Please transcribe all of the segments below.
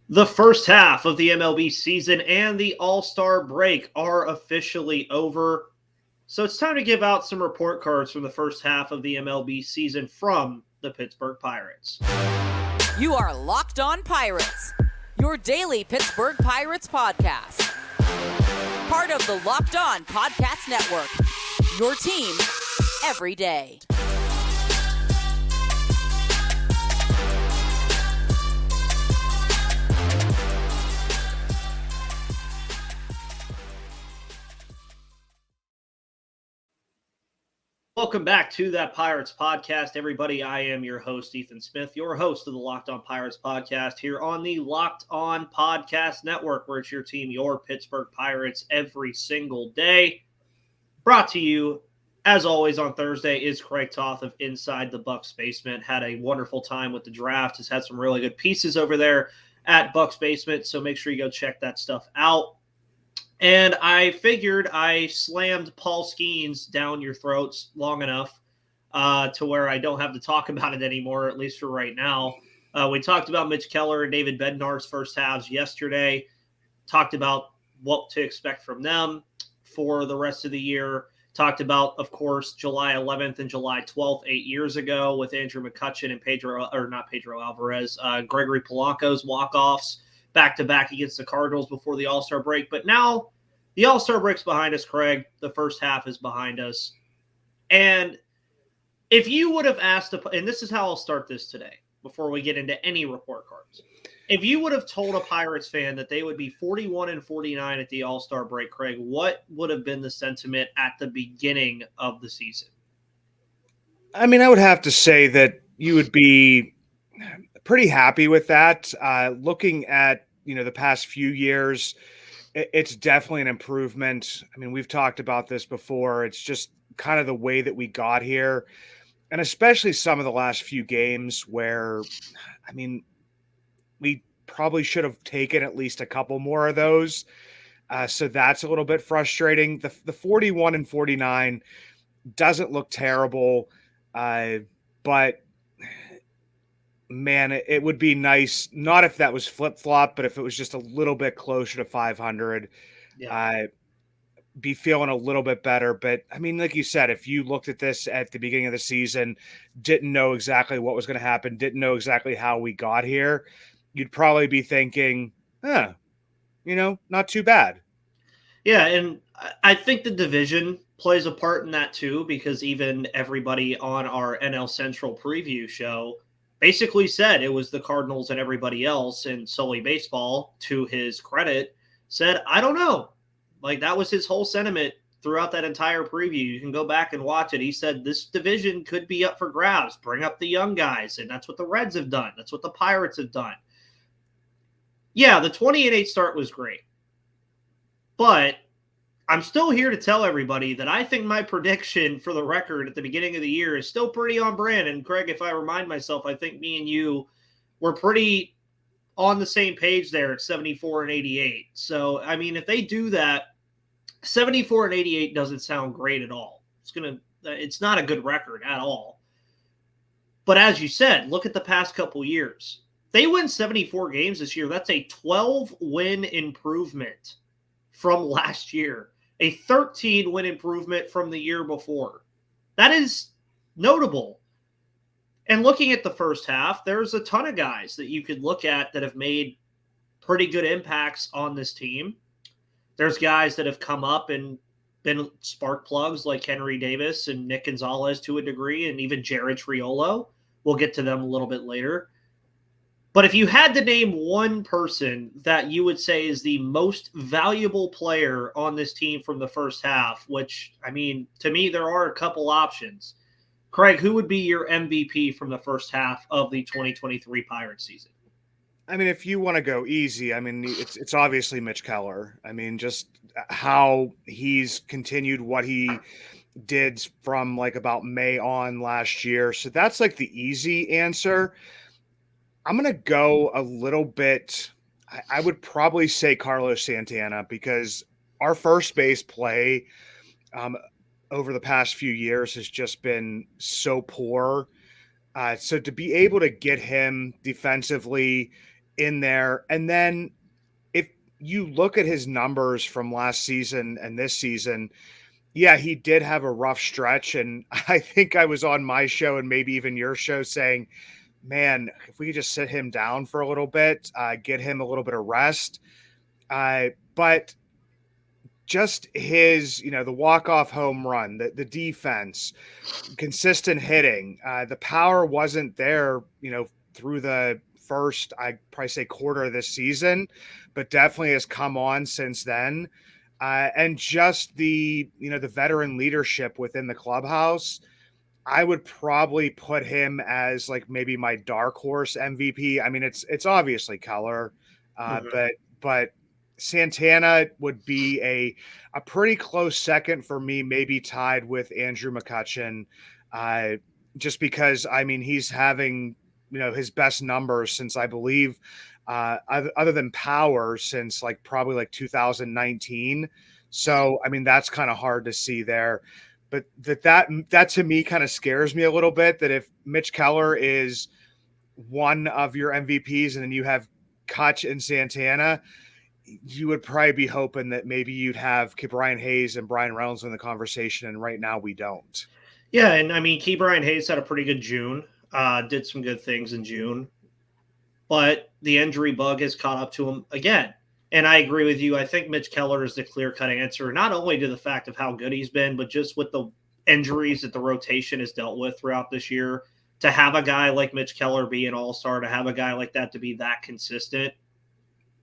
The first half of the MLB season and the All-Star break are officially over. So it's time to give out some report cards from the first half of the MLB season from the Pittsburgh Pirates. You are Locked On Pirates, your daily Pittsburgh Pirates podcast. Part of the Locked On Podcast Network, your team every day. Welcome back to that Pirates podcast, everybody. I am your host, Ethan Smith, your host of the Locked On Pirates podcast here on the Locked On Podcast Network, where it's your team, your Pittsburgh Pirates, every single day. Brought to you, as always, on Thursday is Craig Toth of Inside the Bucks Basement. Had a wonderful time with the draft. Has had some really good pieces over there at Bucks Basement, so make sure you go check that stuff out. And I figured I slammed Paul Skeens down your throats long enough to where I don't have to talk about it anymore, at least for right now. We talked about Mitch Keller and David Bednar's first halves yesterday, talked about what to expect from them for the rest of the year, talked about, of course, July 11th and July 12th, 8 years ago with Andrew McCutchen and Pedro Alvarez, Gregory Polanco's walk-offs back-to-back against the Cardinals before the All-Star break. But now the All-Star break's behind us, Craig. The first half is behind us. And if you would have asked, and this is how I'll start this today before we get into any report cards. If you would have told a Pirates fan that they would be 41-49 at the All-Star break, Craig, what would have been the sentiment at the beginning of the season? I mean, I would have to say that you would be pretty happy with that. Looking at, the past few years, it's definitely an improvement. I mean, we've talked about this before. It's just kind of the way that we got here, and especially some of the last few games where, I mean, we probably should have taken at least a couple more of those. So that's a little bit frustrating. The 41-49 doesn't look terrible, but man, it would be nice, not if that was flip-flop, but if it was just a little bit closer to 500, be feeling a little bit better. But, I mean, like you said, if you looked at this at the beginning of the season, didn't know exactly what was going to happen, didn't know exactly how we got here, you'd probably be thinking, not too bad. Yeah, and I think the division plays a part in that too, because even everybody on our NL Central preview show basically said it was the Cardinals and everybody else, and Sully Baseball, to his credit, said, I don't know. Like, that was his whole sentiment throughout that entire preview. You can go back and watch it. He said this division could be up for grabs. Bring up the young guys, and that's what the Reds have done. That's what the Pirates have done. Yeah, the 20-8 start was great. But I'm still here to tell everybody that I think my prediction for the record at the beginning of the year is still pretty on brand. And Craig, if I remind myself, I think me and you were pretty on the same page there at 74-88. So, I mean, if they do that, 74-88 doesn't sound great at all. It's not a good record at all. But as you said, look at the past couple years. They win 74 games this year. That's a 12-win improvement from last year, a 13-win improvement from the year before. That is notable. And looking at the first half, there's a ton of guys that you could look at that have made pretty good impacts on this team. There's guys that have come up and been spark plugs like Henry Davis and Nick Gonzalez to a degree, and even Jared Triolo. We'll get to them a little bit later. But if you had to name one person that you would say is the most valuable player on this team from the first half, which, I mean, to me, there are a couple options. Craig, who would be your MVP from the first half of the 2023 Pirates season? I mean, if you want to go easy, I mean, it's obviously Mitch Keller. I mean, just how he's continued what he did from like about May on last year. So that's like the easy answer. I'm going to go a little bit. I would probably say Carlos Santana, because our first base play over the past few years has just been so poor. So to be able to get him defensively in there. And then if you look at his numbers from last season and this season, yeah, he did have a rough stretch. And I think I was on my show and maybe even your show saying, man, if we could just sit him down for a little bit, get him a little bit of rest. But just his, the walk-off home run, the defense, consistent hitting, the power wasn't there, through the first, I'd probably say quarter of this season, but definitely has come on since then. And just the veteran leadership within the clubhouse, I would probably put him as like maybe my dark horse MVP. I mean, it's obviously Keller, but Santana would be a pretty close second for me, maybe tied with Andrew McCutchen, just because I mean he's having his best numbers since I believe other than power since like probably like 2019. So I mean that's kind of hard to see there. But that to me kind of scares me a little bit, that if Mitch Keller is one of your MVPs and then you have Kutch and Santana, you would probably be hoping that maybe you'd have Brian Hayes and Brian Reynolds in the conversation. And right now we don't. Yeah. And I mean, Brian Hayes had a pretty good June, did some good things in June, but the injury bug has caught up to him again. And I agree with you. I think Mitch Keller is the clear-cut answer, not only to the fact of how good he's been, but just with the injuries that the rotation has dealt with throughout this year. To have a guy like Mitch Keller be an all-star, to have a guy like that to be that consistent,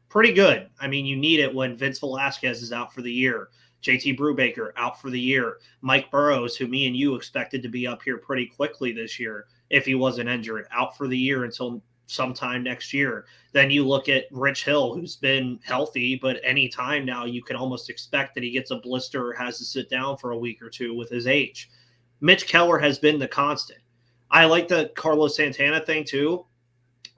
pretty good. I mean, you need it when Vince Velasquez is out for the year, JT Brubaker out for the year, Mike Burrows, who me and you expected to be up here pretty quickly this year if he wasn't injured, out for the year until sometime next year. Then you look at Rich Hill, who's been healthy, but any time now you can almost expect that he gets a blister or has to sit down for a week or two with his age. Mitch Keller has been the constant. I like the Carlos Santana thing too.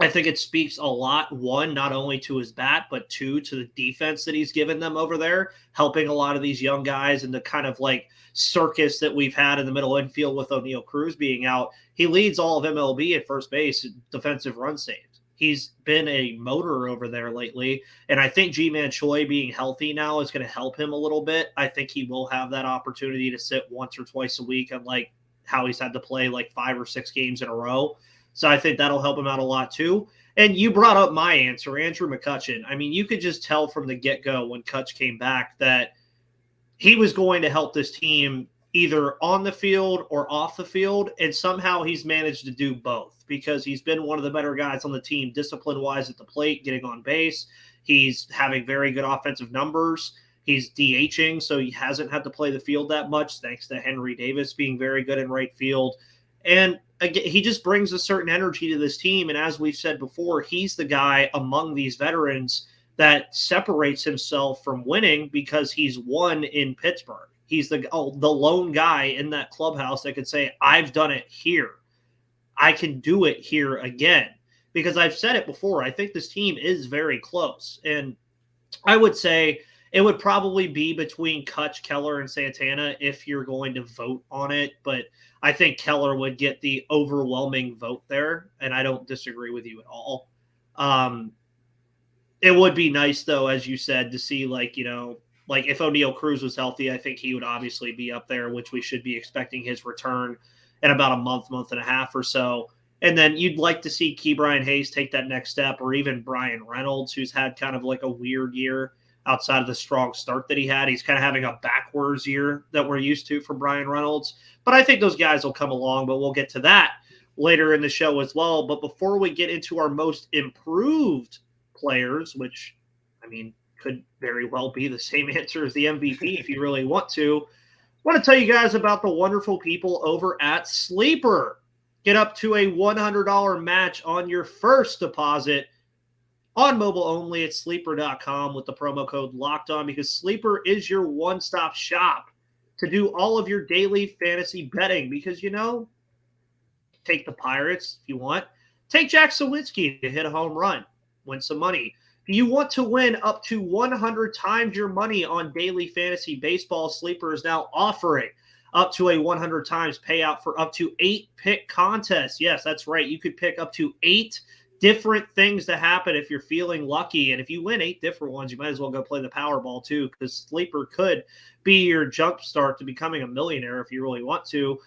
I think it speaks a lot, one, not only to his bat, but two, to the defense that he's given them over there, helping a lot of these young guys and the kind of like circus that we've had in the middle infield with O'Neal Cruz being out. He leads all of MLB at first base, defensive run saved. He's been a motor over there lately. And I think G-Man Choi being healthy now is going to help him a little bit. I think he will have that opportunity to sit once or twice a week, unlike how he's had to play like 5 or 6 games in a row. So I think that'll help him out a lot too. And you brought up my answer, Andrew McCutchen. I mean, you could just tell from the get-go when Kutch came back that he was going to help this team either on the field or off the field, and somehow he's managed to do both because he's been one of the better guys on the team discipline-wise at the plate, getting on base. He's having very good offensive numbers. He's DHing, so he hasn't had to play the field that much thanks to Henry Davis being very good in right field. And again, he just brings a certain energy to this team. And as we've said before, he's the guy among these veterans that separates himself from winning because he's won in Pittsburgh. He's the lone guy in that clubhouse that could say, I've done it here. I can do it here again. Because I've said it before, I think this team is very close. And I would say it would probably be between Kutch, Keller, and Santana if you're going to vote on it. But I think Keller would get the overwhelming vote there, and I don't disagree with you at all. It would be nice, though, as you said, to see, like if O'Neal Cruz was healthy, I think he would obviously be up there, which we should be expecting his return in about a month and a half or so. And then you'd like to see Brian Hayes take that next step, or even Brian Reynolds, who's had kind of like a weird year outside of the strong start that he had. He's kind of having a backwards year that we're used to from Brian Reynolds. But I think those guys will come along, but we'll get to that later in the show as well. But before we get into our most improved players, which, I mean, could very well be the same answer as the MVP if you really want to, I want to tell you guys about the wonderful people over at Sleeper. Get up to a $100 match on your first deposit on mobile only at sleeper.com with the promo code LOCKEDON, because Sleeper is your one-stop shop to do all of your daily fantasy betting. Because, take the Pirates if you want. Take Jack Sawinski to hit a home run, win some money. If you want to win up to 100 times your money on daily fantasy baseball, Sleeper is now offering up to a 100 times payout for up to 8 pick contests. Yes, that's right. You could pick up to 8 different things to happen if you're feeling lucky. And if you win 8 different ones, you might as well go play the Powerball too, because Sleeper could be your jump start to becoming a millionaire if you really want to.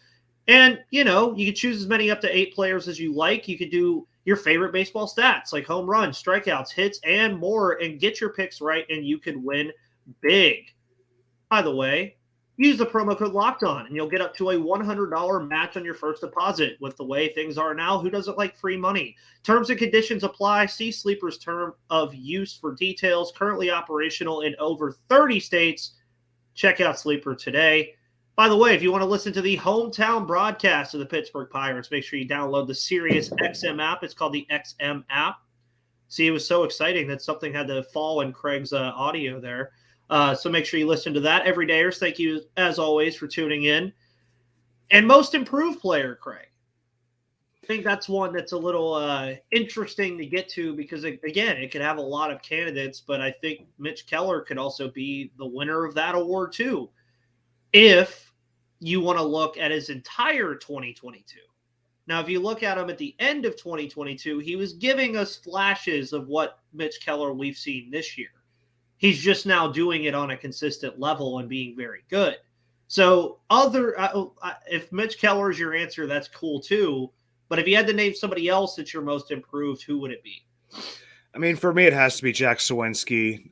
And, you could choose as many up to 8 players as you like. You could do your favorite baseball stats like home runs, strikeouts, hits, and more, and get your picks right, and you could win big. By the way, use the promo code LOCKEDON, and you'll get up to a $100 match on your first deposit. With the way things are now, who doesn't like free money? Terms and conditions apply. See Sleeper's term of use for details. Currently operational in over 30 states. Check out Sleeper today. By the way, if you want to listen to the hometown broadcast of the Pittsburgh Pirates, make sure you download the Sirius XM app. It's called the XM app. See, it was so exciting that something had to fall in Craig's audio there. So make sure you listen to that. Everydayers, thank you, as always, for tuning in. And most improved player, Craig. I think that's one that's a little interesting to get to because, again, it could have a lot of candidates, but I think Mitch Keller could also be the winner of that award too, if you want to look at his entire 2022. Now, if you look at him at the end of 2022, he was giving us flashes of what Mitch Keller we've seen this year. He's just now doing it on a consistent level and being very good. So if Mitch Keller is your answer, that's cool too. But if you had to name somebody else that's your most improved, who would it be? I mean, for me, it has to be Jack Sawinski.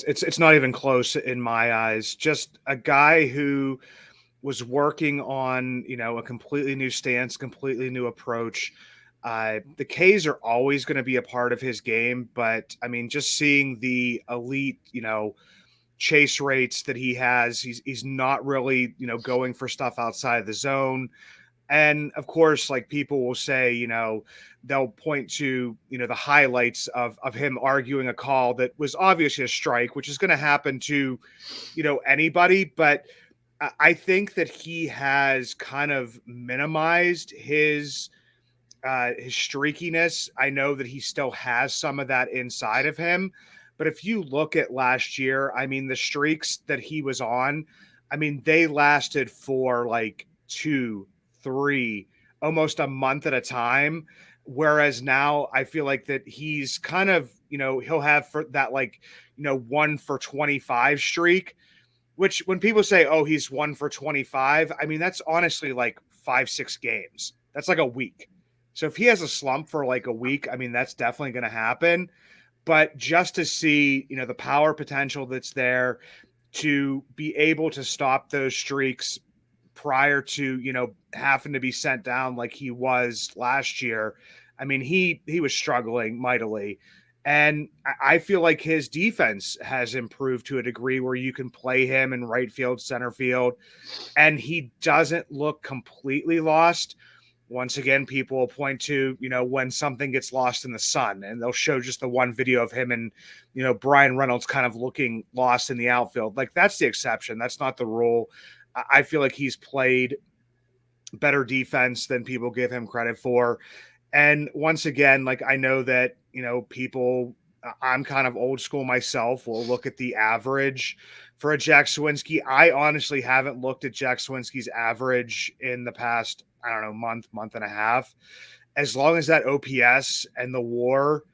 It's not even close in my eyes. Just a guy who was working on, a completely new stance, completely new approach. The Ks are always going to be a part of his game, but I mean, just seeing the elite, chase rates that he has, he's not really, going for stuff outside the zone. And of course, like people will say, they'll point to, the highlights of him arguing a call that was obviously a strike, which is going to happen to, anybody. But I think that he has kind of minimized his streakiness. I know that he still has some of that inside of him. But if you look at last year, I mean, the streaks that he was on, I mean, they lasted for like 2, 3, almost a month at a time. Whereas now I feel like that he's kind of, he'll have for that, 1 for 25 streak, which when people say, oh, he's 1 for 25, I mean, that's honestly like 5-6 games. That's like a week. So if he has a slump for like a week, I mean, that's definitely going to happen. But just to see, the power potential that's there to be able to stop those streaks prior to, having to be sent down like he was last year. I mean, he was struggling mightily. And I feel like his defense has improved to a degree where you can play him in right field, center field, and he doesn't look completely lost. Once again, people will point to, when something gets lost in the sun, and they'll show just the one video of him and, Brian Reynolds kind of looking lost in the outfield. Like, that's the exception. That's not the rule. I feel like he's played better defense than people give him credit for. And once again, like, I know that, people, I'm kind of old school myself, will look at the average for a Jack Sawinski. I honestly haven't looked at Jack Sawinski's average in the past, I don't know, month and a half. As long as that OPS and the WAR,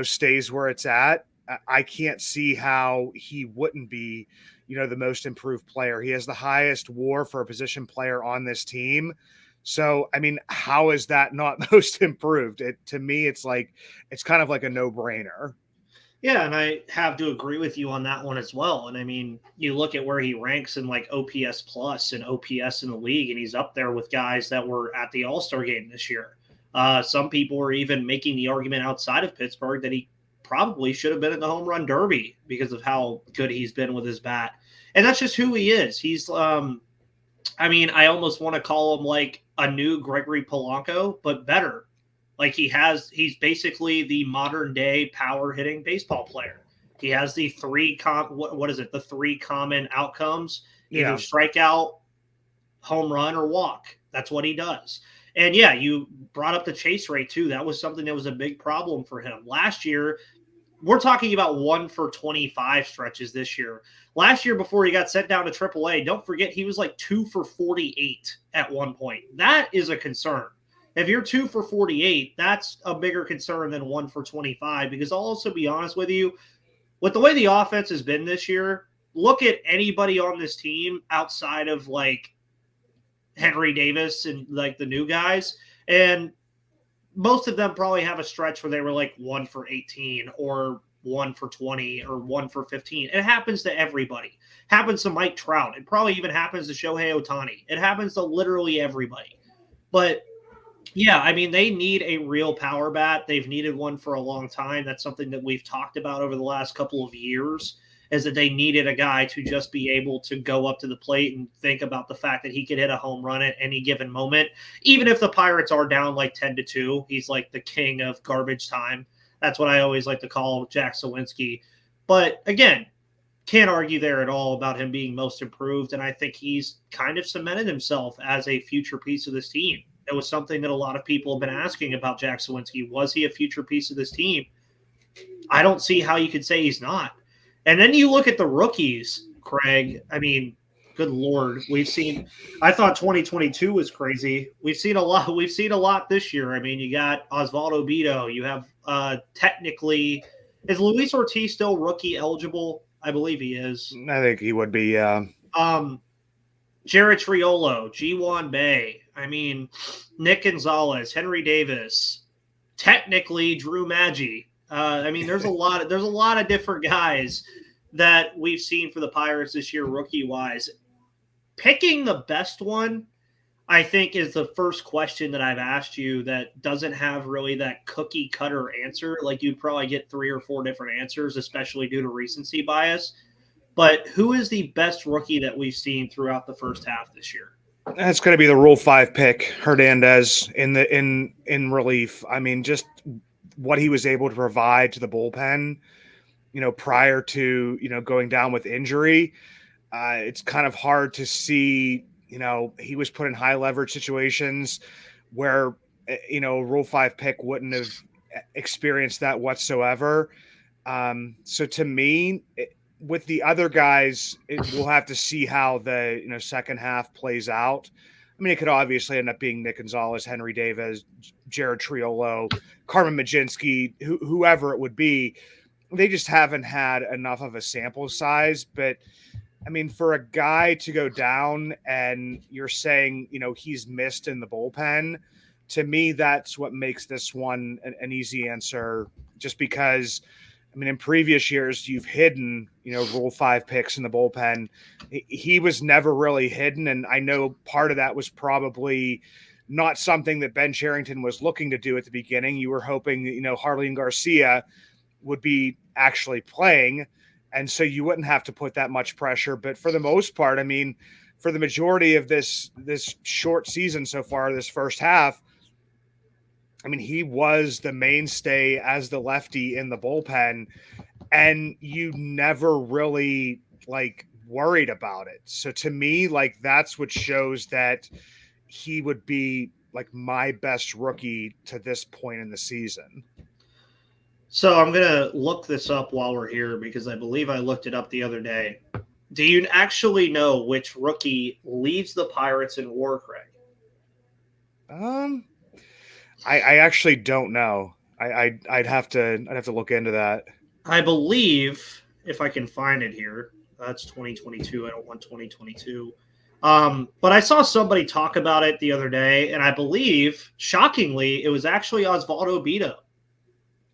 stays where it's at, I can't see how he wouldn't be, the most improved player. He has the highest WAR for a position player on this team. So, I mean, how is that not most improved? To me, it's kind of like a no-brainer. Yeah, and I have to agree with you on that one as well. And I mean, you look at where he ranks in like OPS plus and OPS in the league, and he's up there with guys that were at the All-Star game this year. Some people were even making the argument outside of Pittsburgh that he probably should have been in the home run derby because of how good he's been with his bat. And that's just who he is. He's, I almost want to call him like a new Gregory Polanco, but better. Like he's basically the modern day power hitting baseball player. He has the three common outcomes, either strikeout, home run, or walk. That's what he does. And yeah, you brought up the chase rate too. That was something that was a big problem for him. Last year, we're talking about 1 for 25 stretches this year. Last year, before he got sent down to AAA, don't forget he was like 2 for 48 at one point. That is a concern. If you're 2 for 48, that's a bigger concern than 1 for 25, because I'll also be honest with you, with the way the offense has been this year, look at anybody on this team outside of like Henry Davis and like the new guys, and most of them probably have a stretch where they were like 1 for 18 or 1 for 20 or 1 for 15. It happens to everybody. It happens to Mike Trout. It probably even happens to Shohei Ohtani. It happens to literally everybody. But yeah, I mean, they need a real power bat. They've needed one for a long time. That's something that we've talked about over the last couple of years, is that they needed a guy to just be able to go up to the plate and think about the fact that he could hit a home run at any given moment. Even if the Pirates are down like 10-2, he's like the king of garbage time. That's what I always like to call Jack Sawinski. But again, can't argue there at all about him being most improved. And I think he's kind of cemented himself as a future piece of this team. It was something that a lot of people have been asking about Jack Sawinski. Was he a future piece of this team? I don't see how you could say he's not. And then you look at the rookies, Craig. I mean, good Lord. I thought 2022 was crazy. We've seen a lot this year. I mean, you got Osvaldo Bido. You have technically, is Luis Ortiz still rookie eligible? I believe he is. I think he would be. Jared Triolo, G1 Bay. I mean, Nick Gonzalez, Henry Davis, technically Drew Maggi. I mean, there's a lot of different guys that we've seen for the Pirates this year, rookie wise. Picking the best one, I think, is the first question that I've asked you that doesn't have really that cookie cutter answer. Like, you'd probably get 3 or 4 different answers, especially due to recency bias. But who is the best rookie that we've seen throughout the first half this year? That's going to be the Rule 5 pick, Hernandez, in relief. I mean, just what he was able to provide to the bullpen, prior to, going down with injury. It's kind of hard to see, he was put in high leverage situations where, Rule 5 pick wouldn't have experienced that whatsoever. So to me, with the other guys, we'll have to see how the second half plays out. I mean, it could obviously end up being Nick Gonzalez, Henry Davis, Jared Triolo, Carmen Majinski, whoever it would be. They just haven't had enough of a sample size. But I mean, for a guy to go down and you're saying, he's missed in the bullpen, to me, that's what makes this one an easy answer, just because, I mean, in previous years, you've hidden, Rule 5 picks in the bullpen. He was never really hidden. And I know part of that was probably not something that Ben Cherington was looking to do at the beginning. You were hoping, Harleen Garcia would be actually playing, and so you wouldn't have to put that much pressure. But for the most part, I mean, for the majority of this short season so far, this first half, I mean, he was the mainstay as the lefty in the bullpen, and you never really worried about it. So to me, that's what shows that he would be my best rookie to this point in the season. So I'm going to look this up while we're here, because I believe I looked it up the other day. Do you actually know which rookie leads the Pirates in WAR, Craig? I actually don't know. I'd have to look into that. I believe, if I can find it here, that's 2022. I don't want 2022. But I saw somebody talk about it the other day, and I believe, shockingly, it was actually Osvaldo Bido.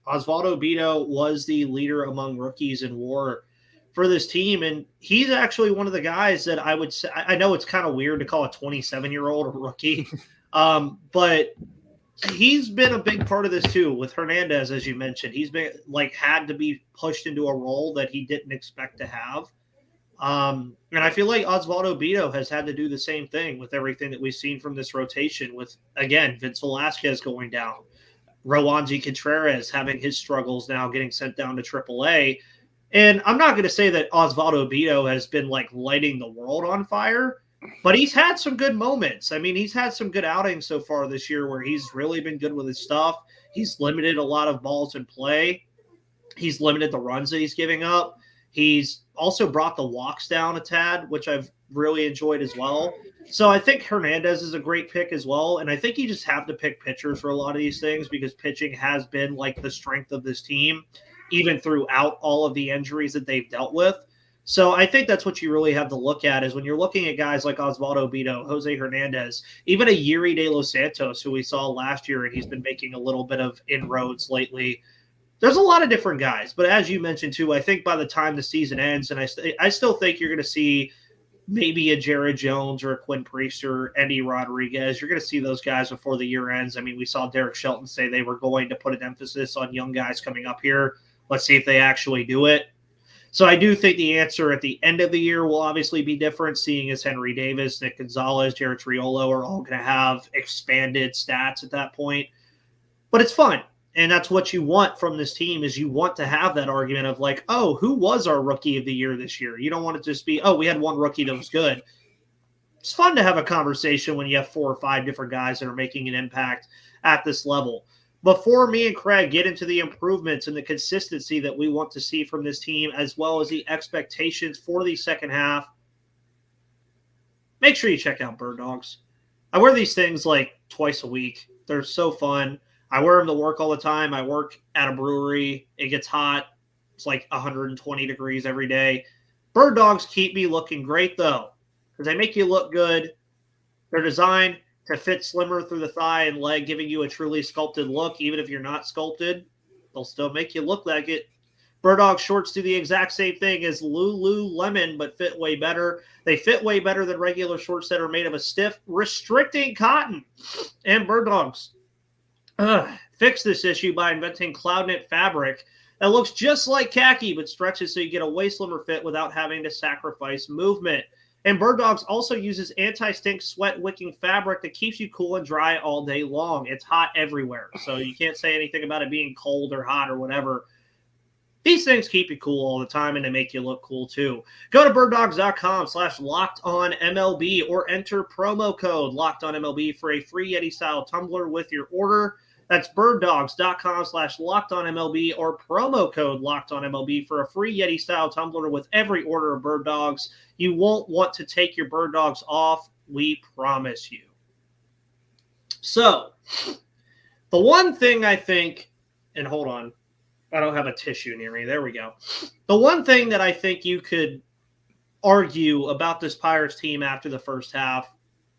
Osvaldo Bido was the leader among rookies in WAR for this team, and he's actually one of the guys that I would say, I know it's kind of weird to call a 27-year-old a rookie, but he's been a big part of this too with Hernandez, as you mentioned. He's been had to be pushed into a role that he didn't expect to have. And I feel like Osvaldo Bido has had to do the same thing with everything that we've seen from this rotation with, again, Vince Velasquez going down, Rowanzi Contreras having his struggles now, getting sent down to AAA. And I'm not going to say that Osvaldo Bido has been lighting the world on fire, but he's had some good moments. I mean, he's had some good outings so far this year where he's really been good with his stuff. He's limited a lot of balls in play. He's limited the runs that he's giving up. He's also brought the walks down a tad, which I've really enjoyed as well. So I think Hernandez is a great pick as well. And I think you just have to pick pitchers for a lot of these things because pitching has been like the strength of this team, even throughout all of the injuries that they've dealt with. So I think that's what you really have to look at is when you're looking at guys like Osvaldo Bido, Jose Hernandez, even a Yuri De Los Santos, who we saw last year, and he's been making a little bit of inroads lately. There's a lot of different guys, but as you mentioned too, I think by the time the season ends, and I still think you're going to see maybe a Jared Jones or a Quinn Priester, Eddie Rodriguez. You're going to see those guys before the year ends. I mean, we saw Derek Shelton say they were going to put an emphasis on young guys coming up here. Let's see if they actually do it. So I do think the answer at the end of the year will obviously be different, seeing as Henry Davis, Nick Gonzalez, Jared Triolo are all going to have expanded stats at that point. But it's fun. And that's what you want from this team is you want to have that argument of like, oh, who was our rookie of the year this year? You don't want it to just be, oh, we had one rookie that was good. It's fun to have a conversation when you have 4 or 5 different guys that are making an impact at this level. Before me and Craig get into the improvements and the consistency that we want to see from this team, as well as the expectations for the second half, make sure you check out Bird Dogs. I wear these things like twice a week. They're so fun. I wear them to work all the time. I work at a brewery. It gets hot. It's like 120 degrees every day. Bird Dogs keep me looking great, though, because they make you look good. They're designed to fit slimmer through the thigh and leg, giving you a truly sculpted look. Even if you're not sculpted, they'll still make you look like it. Bird Dog shorts do the exact same thing as Lululemon, but fit way better. They fit way better than regular shorts that are made of a stiff, restricting cotton. And Bird Dogs fix this issue by inventing Cloud Knit fabric that looks just like khaki but stretches so you get a way slimmer fit without having to sacrifice movement. And Bird Dogs also uses anti-stink sweat wicking fabric that keeps you cool and dry all day long. It's hot everywhere, so you can't say anything about it being cold or hot or whatever. These things keep you cool all the time, and they make you look cool too. Go to birddogs.com/LockedOnMLB or enter promo code LockedOnMLB for a free Yeti-style tumbler with your order. That's birddogs.com/LockedOnMLB or promo code LockedOnMLB for a free Yeti-style tumbler with every order of Bird Dogs. You won't want to take your Bird Dogs off, we promise you. So, the one thing I think, and hold on, I don't have a tissue near me. There we go. The one thing that I think you could argue about this Pirates team after the first half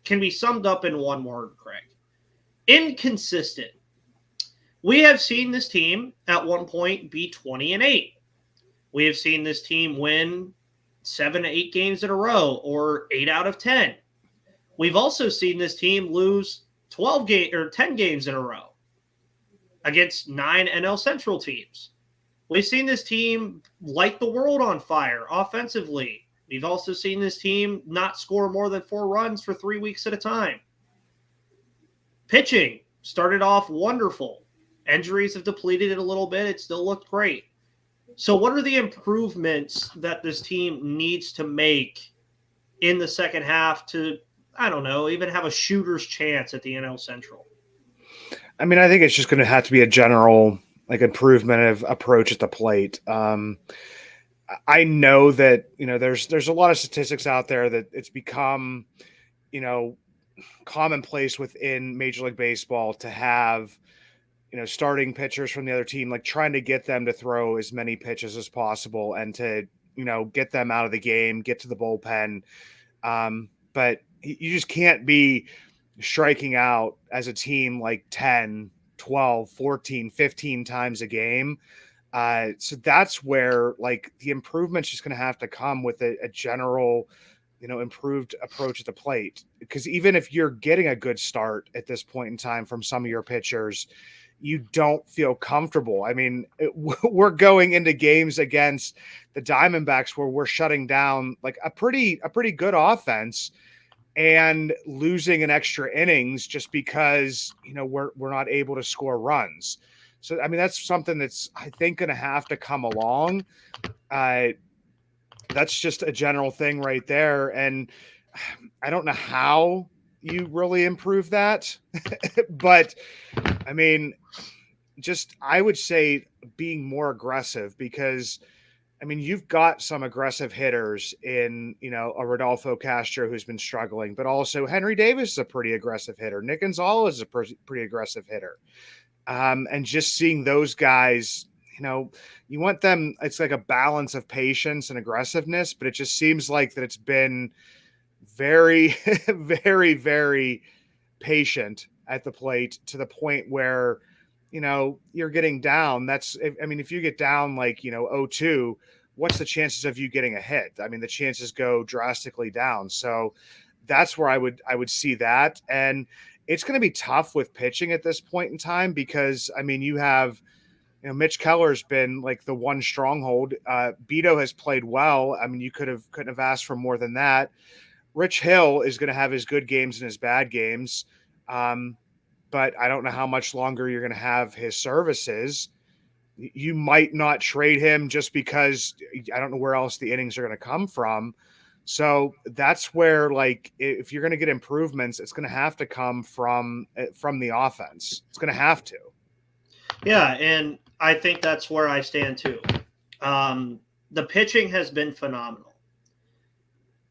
can be summed up in one word, Craig. Inconsistent. We have seen this team at one point be 20-8. We have seen this team win 7 to 8 games in a row or 8 out of 10. We've also seen this team lose 10 games in a row against 9 NL Central teams. We've seen this team light the world on fire offensively. We've also seen this team not score more than 4 runs for 3 weeks at a time. Pitching started off wonderful. Injuries have depleted it a little bit. It still looked great. So what are the improvements that this team needs to make in the second half to, I don't know, even have a shooter's chance at the NL Central? I mean, I think it's just going to have to be a general improvement of approach at the plate. I know that, there's a lot of statistics out there that it's become, commonplace within Major League Baseball to have, starting pitchers from the other team, like trying to get them to throw as many pitches as possible and to, get them out of the game, get to the bullpen. But you just can't be striking out as a team like 10, 12, 14, 15 times a game. So that's where the improvement's just going to have to come with a general, improved approach at the plate. Because even if you're getting a good start at this point in time from some of your pitchers, you don't feel comfortable. I mean, we're going into games against the Diamondbacks where we're shutting down a pretty good offense and losing an extra innings just because, we're not able to score runs. So, I mean, that's something that's, I think, going to have to come along. That's just a general thing right there. And I don't know how you really improve that, but I mean, I would say being more aggressive, because I mean, you've got some aggressive hitters in, a Rodolfo Castro who's been struggling, but also Henry Davis is a pretty aggressive hitter. Nick Gonzalez is a pretty aggressive hitter. And just seeing those guys, you want them, it's like a balance of patience and aggressiveness, but it just seems like that it's been very, very, very patient at the plate to the point where, you're getting down. If you get down like, 0-2, what's the chances of you getting a hit? I mean, the chances go drastically down. So that's where I would see that. And it's going to be tough with pitching at this point in time because, I mean, you have, Mitch Keller's been like the one stronghold. Beto has played well. I mean, you couldn't have asked for more than that. Rich Hill is going to have his good games and his bad games. But I don't know how much longer you're going to have his services. You might not trade him just because I don't know where else the innings are going to come from. So that's where, like, if you're going to get improvements, it's going to have to come from the offense. It's going to have to. Yeah, and I think that's where I stand too. The pitching has been phenomenal.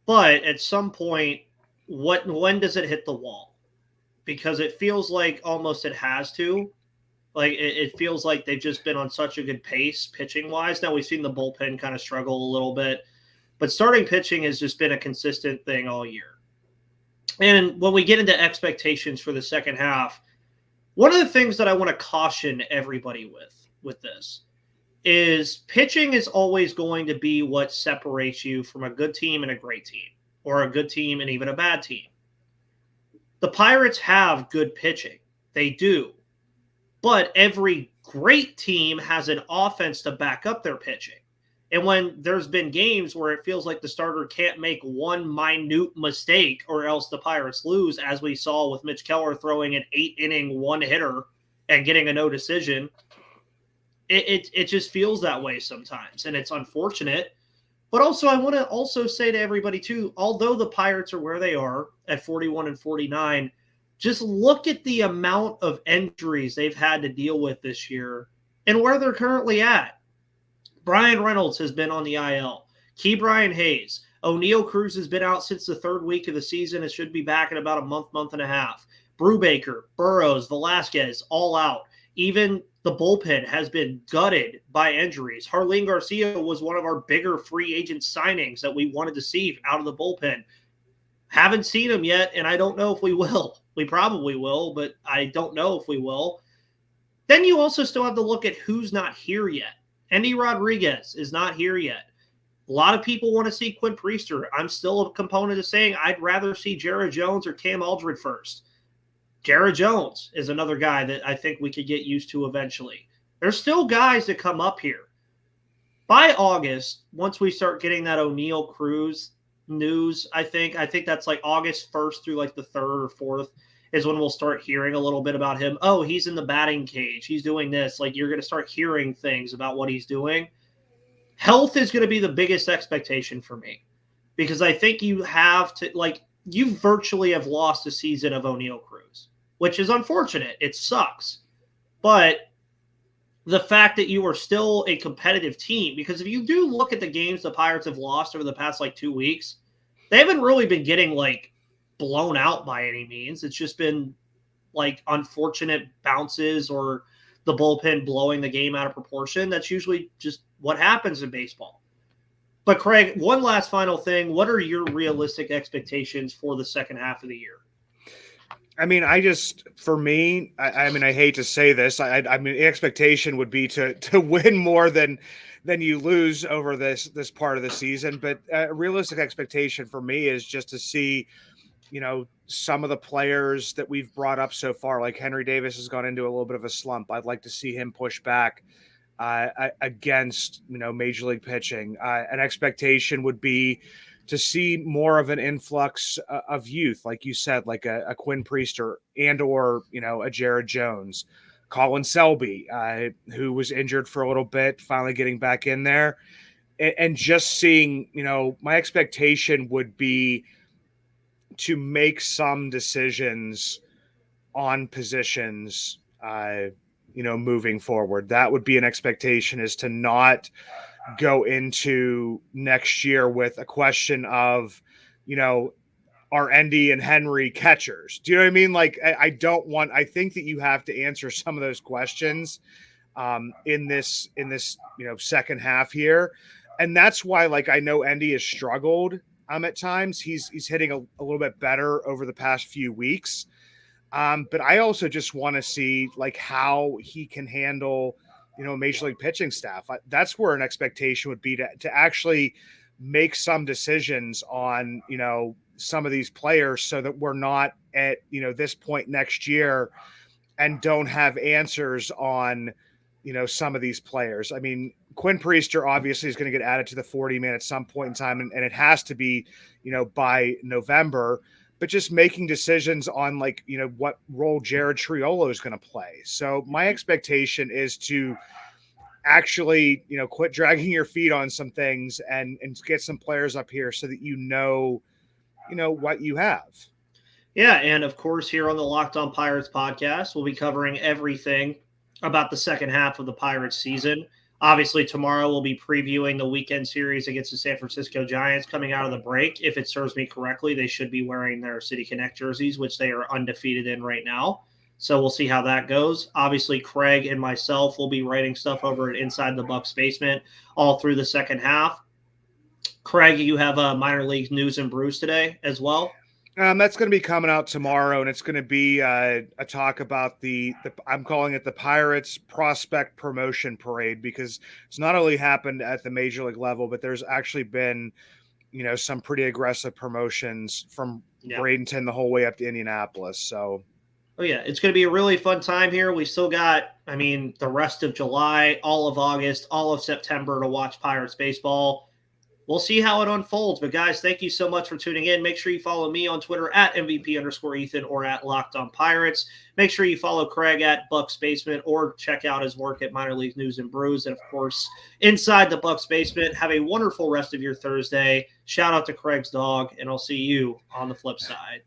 But at some point, when does it hit the wall? Because it feels like almost it has to. Like it feels like they've just been on such a good pace pitching wise. Now we've seen the bullpen kind of struggle a little bit, but starting pitching has just been a consistent thing all year. And when we get into expectations for the second half, one of the things that I want to caution everybody with this is pitching is always going to be what separates you from a good team and a great team, or a good team and even a bad team. The Pirates have good pitching. They do. But every great team has an offense to back up their pitching. And when there's been games where it feels like the starter can't make one minute mistake or else the Pirates lose, as we saw with Mitch Keller throwing an 8-inning one-hitter and getting a no decision, it just feels that way sometimes. And it's unfortunate. But also, I want to also say to everybody, too, although the Pirates are where they are at 41-49, just look at the amount of injuries they've had to deal with this year and where they're currently at. Brian Reynolds has been on the IL. Ke'Bryan Hayes. O'Neal Cruz has been out since the third week of the season and should be back in about a month and a half. Brubaker, Burrows, Velasquez, all out. Even the bullpen has been gutted by injuries. Harleen Garcia was one of our bigger free agent signings that we wanted to see out of the bullpen. Haven't seen him yet, and I don't know if we will. We probably will, but I don't know if we will. Then you also still have to look at who's not here yet. Andy Rodriguez is not here yet. A lot of people want to see Quinn Priester. I'm still a component of saying I'd rather see Jared Jones or Cam Aldred first. Jared Jones is another guy that I think we could get used to eventually. There's still guys that come up here. By August, once we start getting that O'Neal Cruz news, I think that's like August 1st through like the 3rd or 4th is when we'll start hearing a little bit about him. Oh, he's in the batting cage. He's doing this. Like, you're going to start hearing things about what he's doing. Health is going to be the biggest expectation for me because I think you have to, like, you virtually have lost a season of O'Neal Cruz, which is unfortunate. It sucks. But the fact that you are still a competitive team, because if you do look at the games the Pirates have lost over the past like 2 weeks, they haven't really been getting like blown out by any means. It's just been like unfortunate bounces or the bullpen blowing the game out of proportion. That's usually just what happens in baseball. But Craig, one last final thing. What are your realistic expectations for the second half of the year? I mean, for me, I mean, I hate to say this. I mean, the expectation would be to win more than you lose over this part of the season. But a realistic expectation for me is just to see, some of the players that we've brought up so far, like Henry Davis has gone into a little bit of a slump. I'd like to see him push back against, major league pitching. An expectation would be to see more of an influx of youth, like you said, like a Quinn Priester or a Jared Jones, Colin Selby, who was injured for a little bit, finally getting back in there, and just seeing, my expectation would be to make some decisions on positions, moving forward. That would be an expectation, is to not go into next year with a question of, are Endy and Henry catchers? Do you know what I mean? Like, I think that you have to answer some of those questions in this, second half here. And that's why, like, I know Endy has struggled at times. He's hitting a little bit better over the past few weeks. But I also just want to see like how he can handle, Major League pitching staff. That's where an expectation would be to actually make some decisions on, some of these players so that we're not at, this point next year and don't have answers on, some of these players. I mean, Quinn Priester obviously is going to get added to the 40-man at some point in time, and it has to be, by November. But just making decisions on like, what role Jared Triolo is going to play. So my expectation is to actually, quit dragging your feet on some things and get some players up here so that what you have. Yeah, and of course, here on the Locked On Pirates podcast, we'll be covering everything about the second half of the Pirates season. Obviously, tomorrow we'll be previewing the weekend series against the San Francisco Giants coming out of the break. If it serves me correctly, they should be wearing their City Connect jerseys, which they are undefeated in right now. So we'll see how that goes. Obviously, Craig and myself will be writing stuff over at Inside the Bucks Basement all through the second half. Craig, you have minor league news and brews today as well. That's going to be coming out tomorrow, and it's going to be a talk about the I'm calling it the Pirates Prospect Promotion Parade, because it's not only happened at the major league level, but there's actually been, some pretty aggressive promotions from Bradenton the whole way up to Indianapolis. So, it's going to be a really fun time here. We still got, the rest of July, all of August, all of September to watch Pirates baseball. We'll see how it unfolds. But, guys, thank you so much for tuning in. Make sure you follow me on Twitter at MVP_Ethan or at Locked On Pirates. Make sure you follow Craig at Bucks Basement or check out his work at Minor League News and Brews. And, of course, Inside the Bucks Basement. Have a wonderful rest of your Thursday. Shout out to Craig's dog, and I'll see you on the flip side.